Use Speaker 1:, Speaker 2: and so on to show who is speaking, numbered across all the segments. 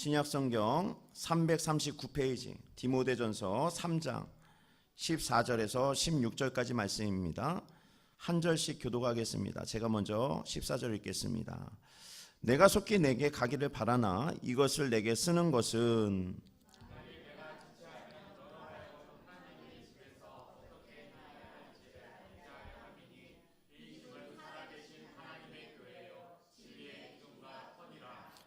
Speaker 1: 신약성경 339페이지 디모데전서 3장 14절에서 16절까지 말씀입니다. 한 절씩 교독하겠습니다. 제가 먼저 14절 읽겠습니다. 내가 속히 내게 가기를 바라나 이것을 내게 쓰는 것은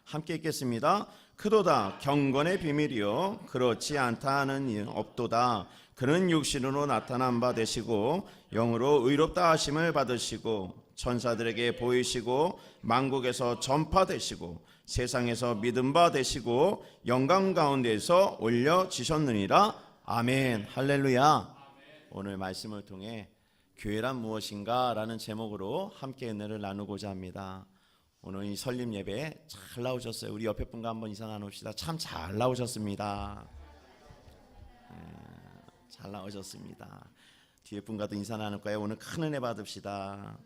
Speaker 1: 함께 읽겠습니다. 크도다 경건의 비밀이요 그렇지 않다 하는 일 없도다. 그는 육신으로 나타난 바 되시고 영으로 의롭다 하심을 받으시고 천사들에게 보이시고 만국에서 전파되시고 세상에서 믿음 바 되시고 영광 가운데에서 올려지셨느니라. 아멘. 할렐루야. 오늘 말씀을 통해 교회란 무엇인가 라는 제목으로 함께 은혜를 나누고자 합니다. 오늘 이 설립 예배 잘 나오셨어요. 우리 옆에 분과 한번 인사 나눕시다. 참 잘 나오셨습니다. 잘 나오셨습니다. 뒤에 분과도 인사 나눌까요? 오늘 큰 은혜 받읍시다.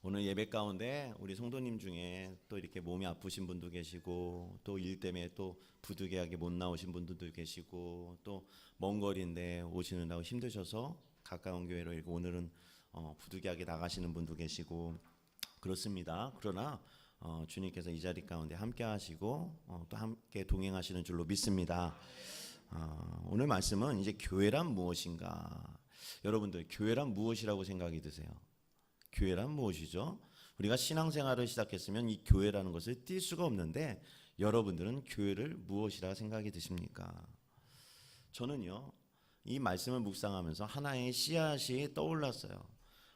Speaker 1: 오늘 예배 가운데 우리 성도님 중에 또 이렇게 몸이 아프신 분도 계시고 또 일 때문에 또 부득이하게 못 나오신 분들도 계시고 또 먼 거리인데 오시느라고 힘드셔서 가까운 교회로 이렇게 오늘은 부득이하게 나가시는 분도 계시고 그렇습니다. 그러나 주님께서 이 자리 가운데 함께 하시고 또 함께 동행하시는 줄로 믿습니다. 오늘 말씀은 이제 교회란 무엇인가? 여러분들 교회란 무엇이라고 생각이 드세요? 교회란 무엇이죠? 우리가 신앙생활을 시작했으면 이 교회라는 것을 뗄 수가 없는데 여러분들은 교회를 무엇이라 생각이 드십니까? 저는요 이 말씀을 묵상하면서 하나의 씨앗이 떠올랐어요.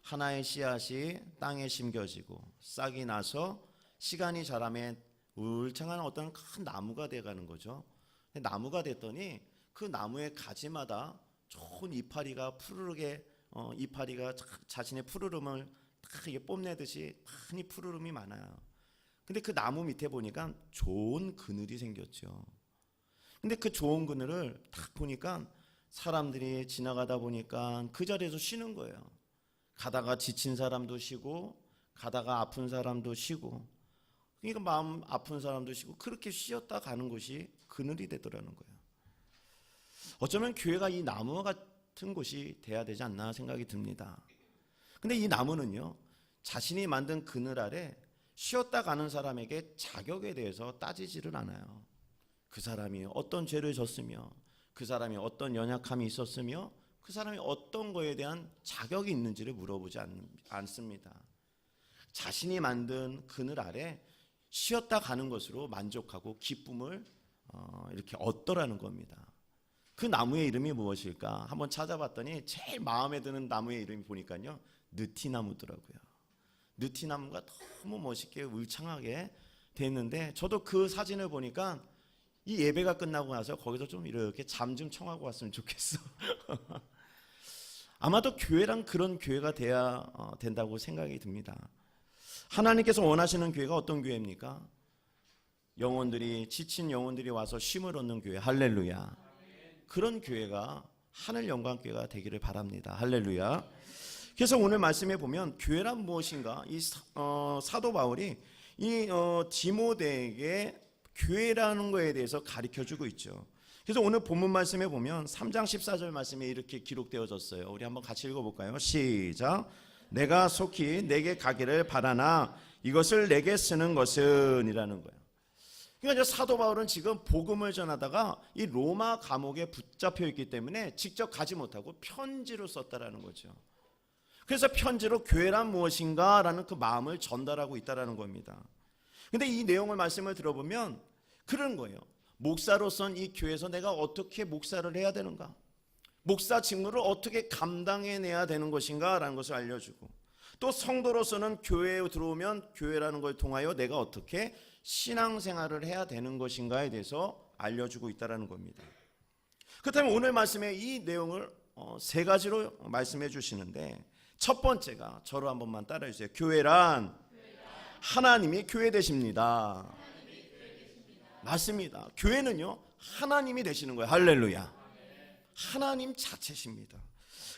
Speaker 1: 하나의 씨앗이 땅에 심겨지고 싹이 나서 시간이 자라면 울창한 어떤 큰 나무가 돼가는 거죠. 나무가 됐더니 그 나무의 가지마다 좋은 이파리가 푸르르게 이파리가 자신의 푸르름을 딱 뽐내듯이 많이 푸르름이 많아요. 근데 그 나무 밑에 보니까 좋은 그늘이 생겼죠. 근데 그 좋은 그늘을 딱 보니까 사람들이 지나가다 보니까 그 자리에서 쉬는 거예요. 가다가 지친 사람도 쉬고 가다가 아픈 사람도 쉬고 그러니까 마음 아픈 사람도 쉬고 그렇게 쉬었다 가는 곳이 그늘이 되더라는 거예요. 어쩌면 교회가 이 나무와 같은 곳이 돼야 되지 않나 생각이 듭니다. 근데 이 나무는요 자신이 만든 그늘 아래 쉬었다 가는 사람에게 자격에 대해서 따지지를 않아요. 그 사람이 어떤 죄를 졌으며 그 사람이 어떤 연약함이 있었으며 그 사람이 어떤 거에 대한 자격이 있는지를 물어보지 않습니다. 자신이 만든 그늘 아래 쉬었다 가는 것으로 만족하고 기쁨을 이렇게 얻더라는 겁니다. 그 나무의 이름이 무엇일까? 한번 찾아봤더니 제일 마음에 드는 나무의 이름이 보니까요 느티나무더라고요. 느티나무가 너무 멋있게 울창하게 됐는데 저도 그 사진을 보니까 이 예배가 끝나고 나서 거기서 좀 이렇게 잠 좀 청하고 왔으면 좋겠어. 아마도 교회란 그런 교회가 돼야 된다고 생각이 듭니다. 하나님께서 원하시는 교회가 어떤 교회입니까? 영혼들이 지친 영혼들이 와서 쉼을 얻는 교회. 할렐루야. 그런 교회가 하늘 영광 교회가 되기를 바랍니다. 할렐루야. 그래서 오늘 말씀에 보면 교회란 무엇인가? 이 사도 바울이 이 디모데에게 교회라는 거에 대해서 가르쳐주고 있죠. 그래서 오늘 본문 말씀에 보면 3장 14절 말씀에 이렇게 기록되어졌어요. 우리 한번 같이 읽어볼까요? 시작. 내가 속히 내게 가기를 바라나 이것을 내게 쓰는 것은 이라는 거예요. 그러니까 사도 바울은 지금 복음을 전하다가 이 로마 감옥에 붙잡혀 있기 때문에 직접 가지 못하고 편지로 썼다라는 거죠. 그래서 편지로 교회란 무엇인가 라는 그 마음을 전달하고 있다라는 겁니다. 근데 이 내용을 말씀을 들어보면 그런 거예요. 목사로서는 이 교회에서 내가 어떻게 목사를 해야 되는가? 목사 직무를 어떻게 감당해내야 되는 것인가 라는 것을 알려주고 또 성도로서는 교회에 들어오면 교회라는 걸 통하여 내가 어떻게 신앙생활을 해야 되는 것인가에 대해서 알려주고 있다는 겁니다. 그렇다면 오늘 말씀에 이 내용을 세 가지로 말씀해 주시는데 첫 번째가 저로 한 번만 따라해 주세요. 교회란 하나님이 교회 되십니다. 맞습니다. 교회는요 하나님이 되시는 거예요. 할렐루야. 하나님 자체십니다.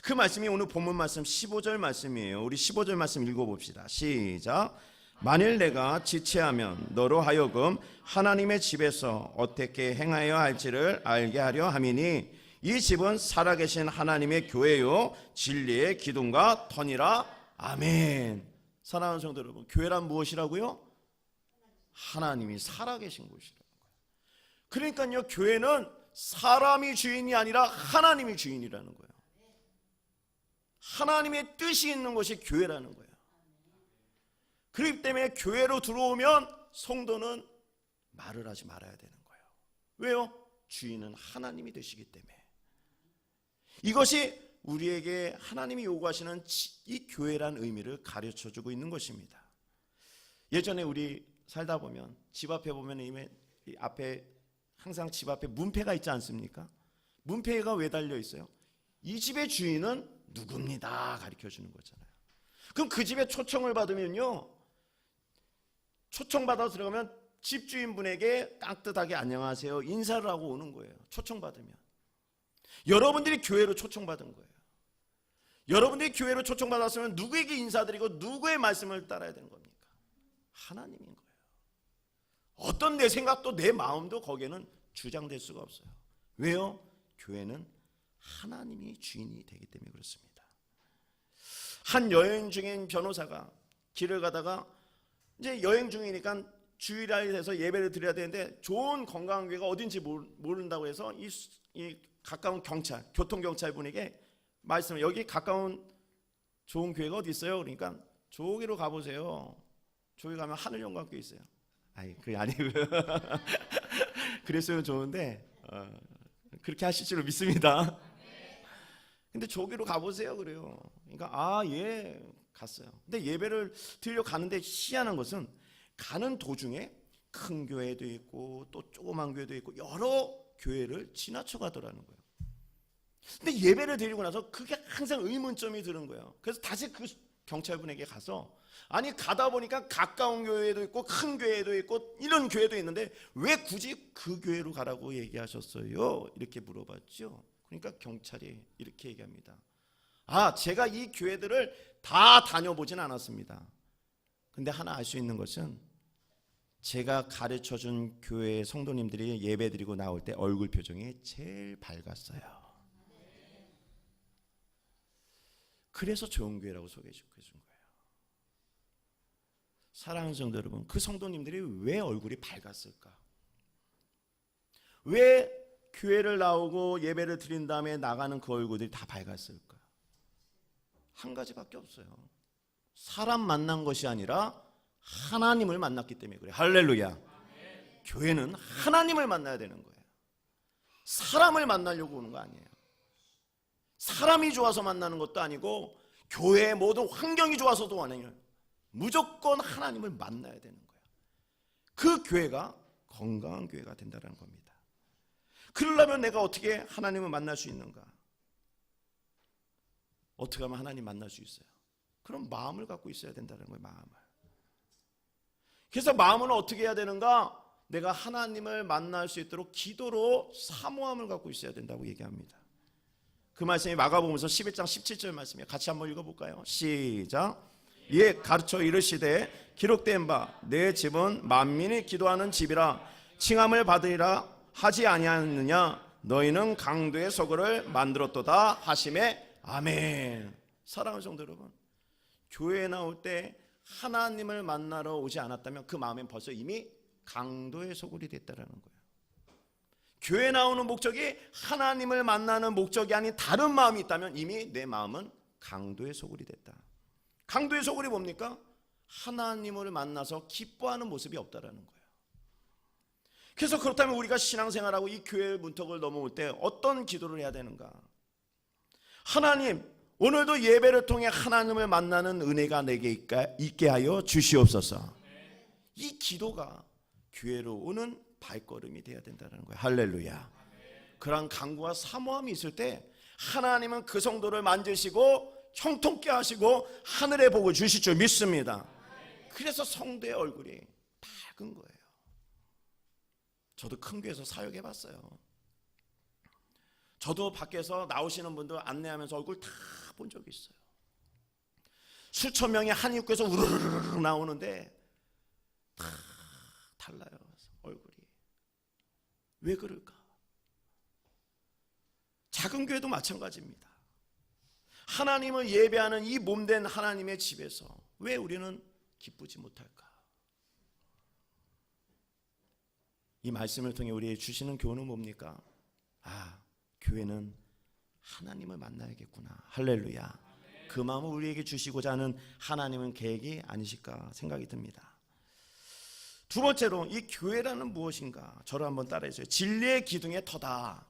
Speaker 1: 그 말씀이 오늘 본문 말씀 15절 말씀이에요. 우리 15절 말씀 읽어봅시다. 시작. 만일 내가 지체하면 너로 하여금 하나님의 집에서 어떻게 행하여야 할지를 알게 하려 함이니 이 집은 살아계신 하나님의 교회요 진리의 기둥과 터니라. 아멘. 사랑하는 성도 여러분, 교회란 무엇이라고요? 하나님이 살아계신 곳이라는 거예요. 그러니까요, 교회는 사람이 주인이 아니라 하나님이 주인이라는 거예요. 하나님의 뜻이 있는 것이 교회라는 거예요. 그렇기 때문에 교회로 들어오면 성도는 말을 하지 말아야 되는 거예요. 왜요? 주인은 하나님이 되시기 때문에. 이것이 우리에게 하나님이 요구하시는 이 교회란 의미를 가르쳐주고 있는 것입니다. 예전에 우리 살다 보면 집 앞에 보면 이 앞에 항상 집 앞에 문패가 있지 않습니까? 문패가 왜 달려 있어요? 이 집의 주인은 누굽니다 가르쳐주는 거잖아요. 그럼 그 집에 초청을 받으면요, 초청받아서 들어가면 집주인분에게 깍듯하게 안녕하세요 인사를 하고 오는 거예요. 초청받으면. 여러분들이 교회로 초청받은 거예요. 여러분들이 교회로 초청받았으면 누구에게 인사드리고 누구의 말씀을 따라야 되는 겁니까? 하나님인 거예요. 어떤 내 생각도 내 마음도 거기에는 주장될 수가 없어요. 왜요? 교회는 하나님이 주인이 되기 때문에 그렇습니다. 한 여행 중인 변호사가 길을 가다가 이제 여행 중이니까 주일에 돼서 예배를 드려야 되는데 좋은 관광교회가 어딘지 모른다고 해서 이 가까운 경찰, 교통경찰 분에게 말씀을, 여기 가까운 좋은 교회가 어디 있어요? 그러니까 저기로 가보세요. 저기 가면 하늘영광교회 있어요. 아니 그게 아니고요. 그랬으면 좋은데 그렇게 하실 줄 믿습니다. 근데 저기로 가보세요 그래요. 그러니까 예 갔어요. 근데 예배를 드리러 가는데 희한한 것은 가는 도중에 큰 교회도 있고 또 조그만 교회도 있고 여러 교회를 지나쳐 가더라는 거예요. 근데 예배를 드리고 나서 그게 항상 의문점이 드는 거예요. 그래서 다시 그 경찰분에게 가서, 아니 가다 보니까 가까운 교회도 있고 큰 교회도 있고 이런 교회도 있는데 왜 굳이 그 교회로 가라고 얘기하셨어요? 이렇게 물어봤죠. 그러니까 경찰이 이렇게 얘기합니다. 제가 이 교회들을 다 다녀보진 않았습니다. 근데 하나 알 수 있는 것은 제가 가르쳐준 교회 성도님들이 예배드리고 나올 때 얼굴 표정이 제일 밝았어요. 그래서 좋은 교회라고 소개해 준 거예요. 사랑하는 성도 여러분, 그 성도님들이 왜 얼굴이 밝았을까? 왜 교회를 나오고 예배를 드린 다음에 나가는 그 얼굴들이 다 밝았을까? 한 가지밖에 없어요. 사람 만난 것이 아니라 하나님을 만났기 때문에 그래요. 할렐루야. 교회는 하나님을 만나야 되는 거예요. 사람을 만나려고 오는 거 아니에요. 사람이 좋아서 만나는 것도 아니고 교회의 모든 환경이 좋아서도 아니에요. 무조건 하나님을 만나야 되는 거예요. 그 교회가 건강한 교회가 된다는 겁니다. 그러려면 내가 어떻게 하나님을 만날 수 있는가? 어떻게 하면 하나님 만날 수 있어요? 그럼 마음을 갖고 있어야 된다는 거예요. 마음을. 그래서 마음은 어떻게 해야 되는가? 내가 하나님을 만날 수 있도록 기도로 사모함을 갖고 있어야 된다고 얘기합니다. 그 말씀이 마가복음서 11장 17절 말씀이에요. 같이 한번 읽어볼까요? 시작. 이에 가르쳐 이르시되 기록된 바 내 집은 만민이 기도하는 집이라 칭함을 받으리라 하지 아니하느냐. 너희는 강도의 소굴을 만들었도다 하시매. 아멘. 사랑하는 성도 여러분, 교회에 나올 때 하나님을 만나러 오지 않았다면 그 마음엔 벌써 이미 강도의 소굴이 됐다라는 거예요. 교회 나오는 목적이 하나님을 만나는 목적이 아닌 다른 마음이 있다면 이미 내 마음은 강도의 소굴이 됐다. 강도의 소굴이 뭡니까? 하나님을 만나서 기뻐하는 모습이 없다라는 거예요. 그래서 그렇다면 우리가 신앙생활하고 이 교회 문턱을 넘어올 때 어떤 기도를 해야 되는가? 하나님, 오늘도 예배를 통해 하나님을 만나는 은혜가 내게 있게 하여 주시옵소서. 이 기도가 교회로 오는 발걸음이 되어야 된다는 거예요. 할렐루야. 그러한 간구와 사모함이 있을 때 하나님은 그 성도를 만지시고 형통케 하시고 하늘의 복을 주실 줄 믿습니다. 그래서 성도의 얼굴이 밝은 거예요. 저도 큰 교회에서 사역해 봤어요. 저도 밖에서 나오시는 분들 안내하면서 얼굴 다 본 적이 있어요. 수천 명이 한 입구에서 우르르르 나오는데 다 달라요, 얼굴이. 왜 그럴까? 작은 교회도 마찬가지입니다. 하나님을 예배하는 이 몸된 하나님의 집에서 왜 우리는 기쁘지 못할까? 이 말씀을 통해 우리에게 주시는 교훈은 뭡니까? 교회는 하나님을 만나야겠구나. 할렐루야. 그 마음을 우리에게 주시고자 하는 하나님은 계획이 아니실까 생각이 듭니다. 두 번째로 이 교회라는 무엇인가? 저를 한번 따라해주세요. 진리의 기둥의 터다.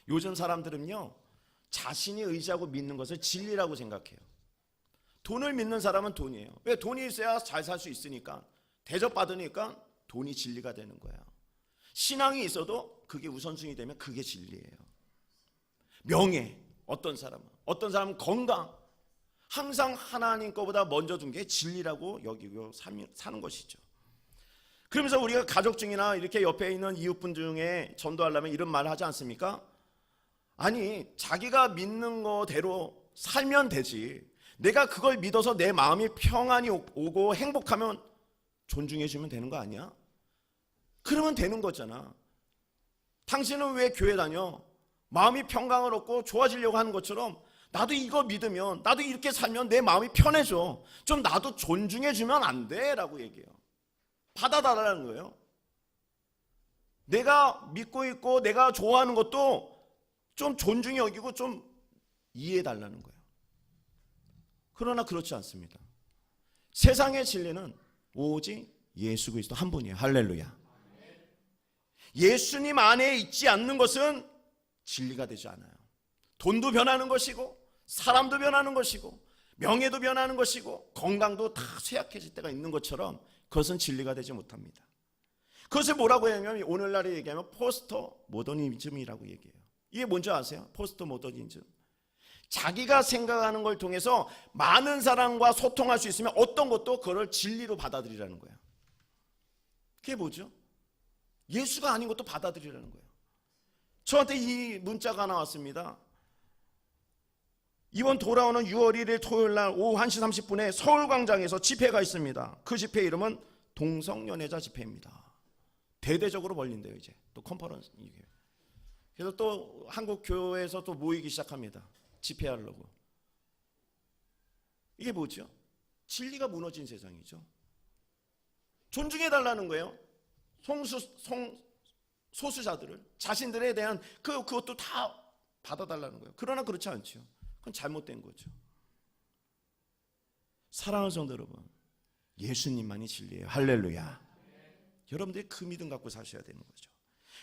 Speaker 1: 요즘 사람들은요, 자신이 의지하고 믿는 것을 진리라고 생각해요. 돈을 믿는 사람은 돈이에요. 왜? 돈이 있어야 잘 살 수 있으니까, 대접받으니까 돈이 진리가 되는 거예요. 신앙이 있어도 그게 우선순위 되면 그게 진리예요. 명예, 어떤 사람은 건강, 항상 하나님 거보다 먼저 둔 게 진리라고 여기고 사는 것이죠. 그러면서 우리가 가족 중이나 이렇게 옆에 있는 이웃분 중에 전도하려면 이런 말을 하지 않습니까? 아니, 자기가 믿는 거대로 살면 되지. 내가 그걸 믿어서 내 마음이 평안이 오고 행복하면 존중해 주면 되는 거 아니야? 그러면 되는 거잖아. 당신은 왜 교회 다녀? 마음이 평강을 얻고 좋아지려고 하는 것처럼 나도 이거 믿으면, 나도 이렇게 살면 내 마음이 편해져. 좀 나도 존중해 주면 안 돼? 라고 얘기해요. 받아달라는 거예요. 내가 믿고 있고 내가 좋아하는 것도 좀 존중히 여기고 좀 이해해 달라는 거예요. 그러나 그렇지 않습니다. 세상의 진리는 오직 예수 그리스도 한 분이에요. 할렐루야. 예수님 안에 있지 않는 것은 진리가 되지 않아요. 돈도 변하는 것이고, 사람도 변하는 것이고, 명예도 변하는 것이고, 건강도 다 쇠약해질 때가 있는 것처럼 그것은 진리가 되지 못합니다. 그것을 뭐라고 하냐면 오늘날에 얘기하면 포스터 모더니즘이라고 얘기해요. 이게 뭔지 아세요? 포스터 모더니즘. 자기가 생각하는 걸 통해서 많은 사람과 소통할 수 있으면 어떤 것도 그걸 진리로 받아들이라는 거예요. 그게 뭐죠? 예수가 아닌 것도 받아들이라는 거예요. 저한테 이 문자가 나왔습니다. 이번 돌아오는 6월 1일 토요일날 오후 1시 30분에 서울광장에서 집회가 있습니다. 그 집회 이름은 동성연애자 집회입니다. 대대적으로 벌린대요. 이제 또 컨퍼런스. 그래서 또 한국 교회에서 또 모이기 시작합니다. 집회하려고. 이게 뭐죠? 진리가 무너진 세상이죠. 존중해달라는 거예요. 소수자들을, 자신들에 대한 그것도 다 받아달라는 거예요. 그러나 그렇지 않죠. 그건 잘못된 거죠. 사랑하는 성도 여러분, 예수님만이 진리예요. 할렐루야. 여러분들이 그 믿음 갖고 사셔야 되는 거죠.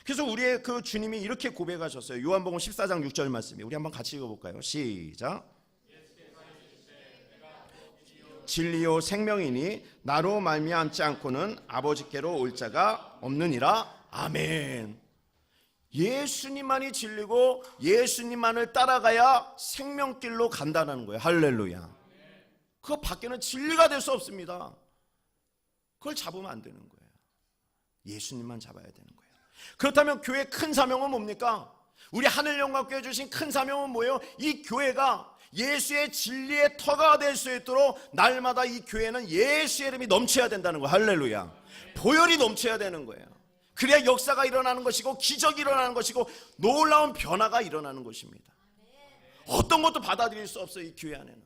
Speaker 1: 그래서 우리의 그 주님이 이렇게 고백하셨어요. 요한복음 14장 6절 말씀이에요. 우리 한번 같이 읽어볼까요? 시작. 진리요 생명이니 나로 말미암지 않고는 아버지께로 올 자가 없느니라. 아멘. 예수님만이 진리고 예수님만을 따라가야 생명길로 간다는 거예요. 할렐루야. 그거 밖에는 진리가 될 수 없습니다. 그걸 잡으면 안 되는 거예요. 예수님만 잡아야 되는 거예요. 그렇다면 교회의 큰 사명은 뭡니까? 우리 하늘영광교회 주신 큰 사명은 뭐예요? 이 교회가 예수의 진리의 터가 될 수 있도록 날마다 이 교회는 예수의 이름이 넘쳐야 된다는 거예요. 할렐루야. 보혈이 넘쳐야 되는 거예요. 그래야 역사가 일어나는 것이고 기적이 일어나는 것이고 놀라운 변화가 일어나는 것입니다. 어떤 것도 받아들일 수 없어요. 이 교회 안에는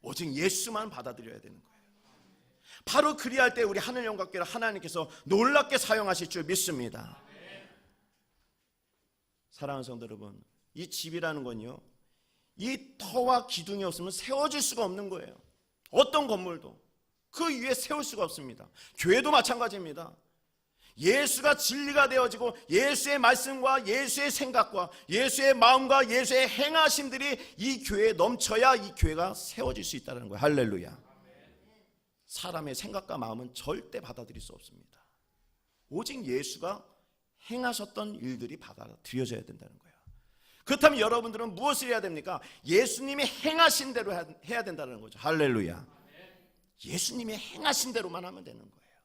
Speaker 1: 오직 예수만 받아들여야 되는 거예요. 바로 그리할 때 우리 하늘영광교회를 하나님께서 놀랍게 사용하실 줄 믿습니다. 사랑하는 성도 여러분, 이 집이라는 건요, 이 터와 기둥이 없으면 세워질 수가 없는 거예요. 어떤 건물도 그 위에 세울 수가 없습니다. 교회도 마찬가지입니다. 예수가 진리가 되어지고 예수의 말씀과 예수의 생각과 예수의 마음과 예수의 행하심들이 이 교회에 넘쳐야 이 교회가 세워질 수 있다는 거예요. 할렐루야. 사람의 생각과 마음은 절대 받아들일 수 없습니다. 오직 예수가 행하셨던 일들이 받아들여져야 된다는 거예요. 그렇다면 여러분들은 무엇을 해야 됩니까? 예수님이 행하신 대로 해야 된다는 거죠. 할렐루야. 예수님이 행하신 대로만 하면 되는 거예요.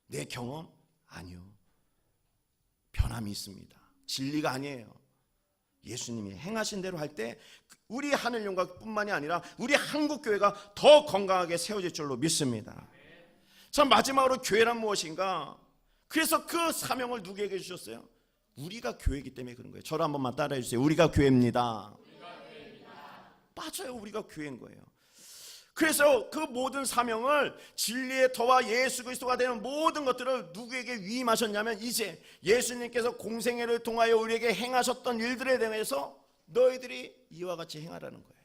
Speaker 1: 내 경험? 아니요. 변함이 있습니다.
Speaker 2: 진리가 아니에요. 예수님이 행하신 대로 할 때 우리 하늘영광뿐만이 아니라 우리 한국교회가 더 건강하게 세워질 줄로 믿습니다. 자, 마지막으로 교회란 무엇인가? 그래서 그 사명을 누구에게 주셨어요? 우리가 교회이기 때문에 그런 거예요. 저를 한 번만 따라해 주세요. 우리가 교회입니다. 맞아요. 우리가 교회인 거예요. 그래서 그 모든 사명을 진리의 터와 예수 그리스도가 되는 모든 것들을 누구에게 위임하셨냐면 이제 예수님께서 공생애를 통하여 우리에게 행하셨던 일들에 대해서 너희들이 이와 같이 행하라는 거예요.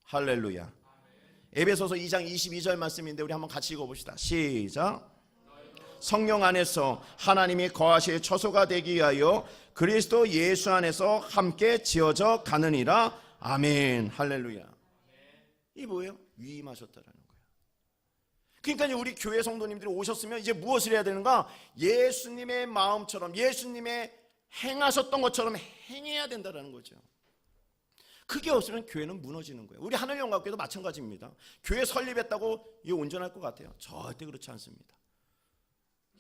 Speaker 2: 할렐루야. 에베소서 2장 22절 말씀인데 우리 한번 같이 읽어봅시다. 시작. 성령 안에서 하나님이 거하실 처소가 되기 위하여 그리스도 예수 안에서 함께 지어져 가느니라. 아멘. 할렐루야. 이 뭐예요? 위임하셨다라는 거예요. 그러니까 우리 교회 성도님들이 오셨으면 이제 무엇을 해야 되는가? 예수님의 마음처럼 예수님의 행하셨던 것처럼 행해야 된다는 거죠. 그게 없으면 교회는 무너지는 거예요. 우리 하늘영광교회도 마찬가지입니다. 교회 설립했다고 이게 온전할 것 같아요? 절대 그렇지 않습니다.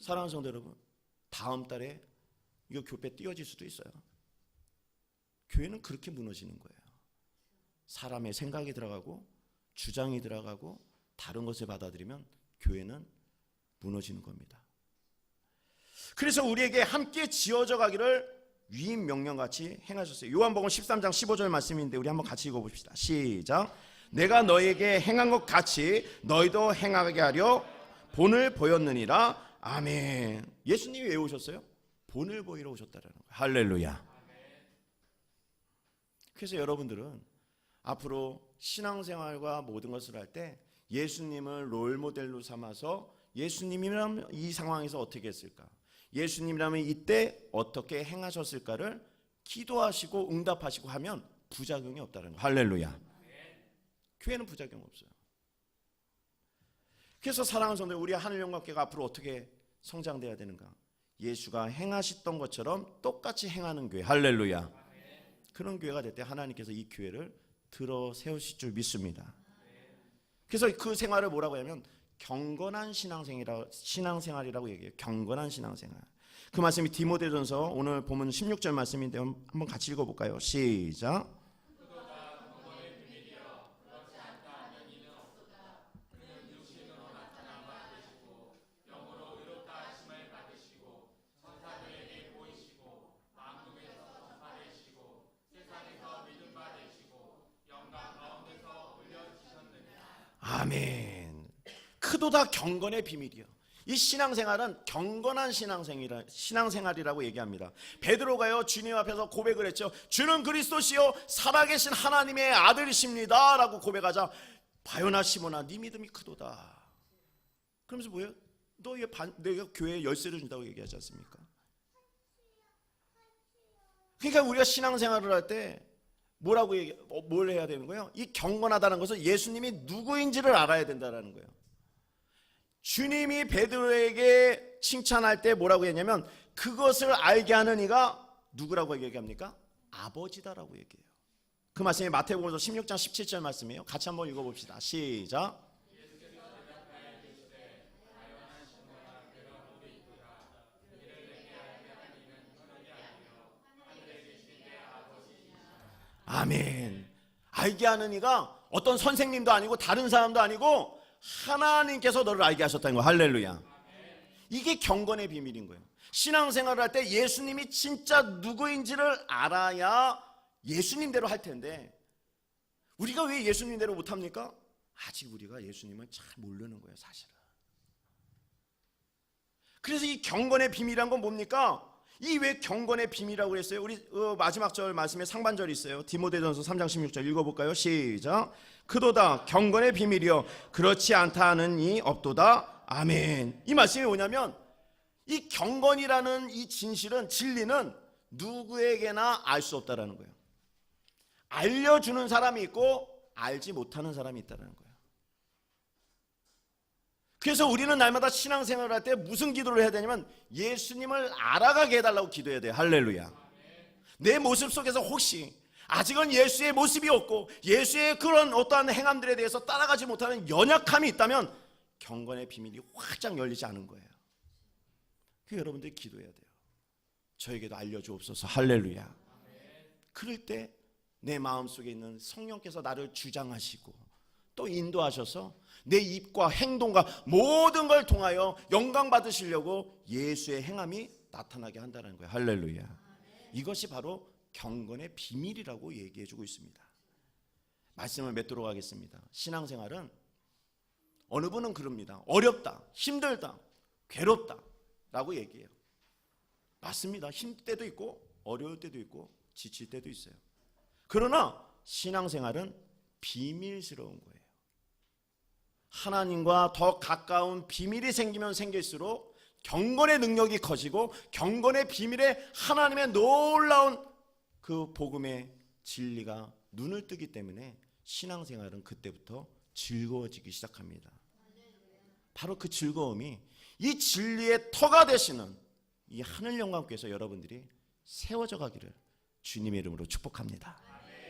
Speaker 2: 사랑하는 성도 여러분, 다음 달에 이거 교회 띄어질 수도 있어요. 교회는 그렇게 무너지는 거예요. 사람의 생각이 들어가고 주장이 들어가고 다른 것을 받아들이면 교회는 무너지는 겁니다. 그래서 우리에게 함께 지어져 가기를 위임 명령같이 행하셨어요. 요한복음 13장 15절 말씀인데 우리 한번 같이 읽어봅시다. 시작. 내가 너에게 행한 것 같이 너희도 행하게 하려 본을 보였느니라. 아멘. 예수님이 왜 오셨어요? 본을 보이러 오셨다라는 거예요. 할렐루야. 그래서 여러분들은 앞으로 신앙생활과 모든 것을 할 때 예수님을 롤모델로 삼아서 예수님이라면 이 상황에서 어떻게 했을까? 예수님이라면 이때 어떻게 행하셨을까를 기도하시고 응답하시고 하면 부작용이 없다는 거예요. 할렐루야. 교회는 부작용 없어요. 그래서 사랑하는 성도, 우리 하늘영광교회가 앞으로 어떻게 성장돼야 되는가? 예수가 행하셨던 것처럼 똑같이 행하는 교회. 할렐루야. 그런 교회가 될 때 하나님께서 이 교회를 들어 세우실 줄 믿습니다. 그래서 그 생활을 뭐라고 하냐면 경건한 신앙생활이라고 얘기해요. 경건한 신앙생활. 그 말씀이 디모데전서 오늘 보면 16절 말씀인데 한번 같이 읽어볼까요? 시작. 아멘. 크도다 경건의 비밀이요. 이 신앙생활은 경건한 신앙생활이라고 얘기합니다. 베드로가요 주님 앞에서 고백을 했죠. 주는 그리스도시요 살아계신 하나님의 아들이십니다 라고 고백하자 바요나 시몬아 네 믿음이 크도다. 그러면서 뭐예요? 내가 교회에 열쇠를 준다고 얘기하지 않습니까? 그러니까 우리가 신앙생활을 할 때 뭘 해야 되는 거예요? 이 경건하다는 것은 예수님이 누구인지를 알아야 된다는 거예요. 주님이 베드로에게 칭찬할 때 뭐라고 했냐면 그것을 알게 하는 이가 누구라고 얘기합니까? 아버지다라고 얘기해요. 그 말씀이 마태복음서 16장 17절 말씀이에요. 같이 한번 읽어봅시다. 시작. 아멘. 알게 하는 이가 어떤 선생님도 아니고 다른 사람도 아니고 하나님께서 너를 알게 하셨다는 거예요. 할렐루야. 이게 경건의 비밀인 거예요. 신앙생활을 할 때 예수님이 진짜 누구인지를 알아야 예수님대로 할 텐데 우리가 왜 예수님대로 못합니까? 아직 우리가 예수님을 잘 모르는 거예요, 사실은. 그래서 이 경건의 비밀이란 건 뭡니까? 이 왜 경건의 비밀이라고 그랬어요? 우리 마지막 절 말씀에 상반절이 있어요. 디모데전서 3장 16절 읽어볼까요? 시작. 크도다 경건의 비밀이여 그렇지 않다 하는 이 없도다. 아멘. 이 말씀이 뭐냐면 이 경건이라는 이 진리는 누구에게나 알 수 없다라는 거예요. 알려주는 사람이 있고 알지 못하는 사람이 있다는 거예요. 그래서 우리는 날마다 신앙생활을 할 때 무슨 기도를 해야 되냐면 예수님을 알아가게 해달라고 기도해야 돼요. 할렐루야. 내 모습 속에서 혹시 아직은 예수의 모습이 없고 예수의 그런 어떠한 행함들에 대해서 따라가지 못하는 연약함이 있다면 경건의 비밀이 활짝 열리지 않은 거예요. 그 여러분들이 기도해야 돼요. 저에게도 알려주옵소서. 할렐루야. 그럴 때 내 마음속에 있는 성령께서 나를 주장하시고 또 인도하셔서 내 입과 행동과 모든 걸 통하여 영광 받으시려고 예수의 행함이 나타나게 한다는 거예요. 할렐루야. 이것이 바로 경건의 비밀이라고 얘기해 주고 있습니다. 말씀을 맺도록 하겠습니다. 신앙생활은 어느 분은 그럽니다. 어렵다, 힘들다, 괴롭다 라고 얘기해요. 맞습니다. 힘들 때도 있고 어려울 때도 있고 지칠 때도 있어요. 그러나 신앙생활은 비밀스러운 거예요. 하나님과 더 가까운 비밀이 생기면 생길수록 경건의 능력이 커지고 경건의 비밀에 하나님의 놀라운 그 복음의 진리가 눈을 뜨기 때문에 신앙생활은 그때부터 즐거워지기 시작합니다. 바로 그 즐거움이 이 진리의 터가 되시는 이 하늘영광교회에서 여러분들이 세워져 가기를 주님의 이름으로 축복합니다.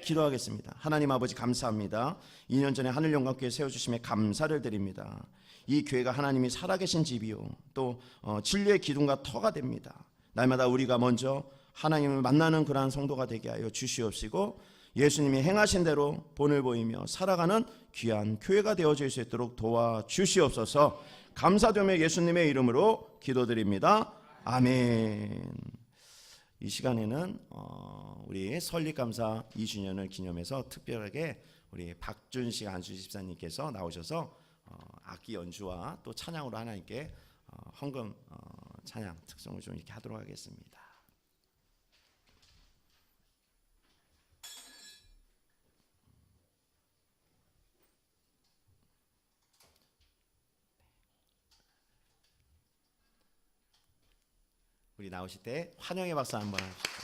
Speaker 2: 기도하겠습니다. 하나님 아버지 감사합니다. 2년 전에 하늘영광교회 세워주심에 감사를 드립니다. 이 교회가 하나님이 살아계신 집이요 또 진리의 기둥과 터가 됩니다. 날마다 우리가 먼저 하나님을 만나는 그러한 성도가 되게 하여 주시옵시고 예수님이 행하신 대로 본을 보이며 살아가는 귀한 교회가 되어질 수 있도록 도와주시옵소서. 감사드리며 예수님의 이름으로 기도드립니다. 아멘. 이 시간에는 우리 설립감사 2주년을 기념해서 특별하게 우리 박준식 안수지 집사님께서 나오셔서 악기 연주와 또 찬양으로 하나님께 헌금 찬양 특성을 좀 이렇게 하도록 하겠습니다. 우리 나오실 때 환영의 박수 한번 하십시오.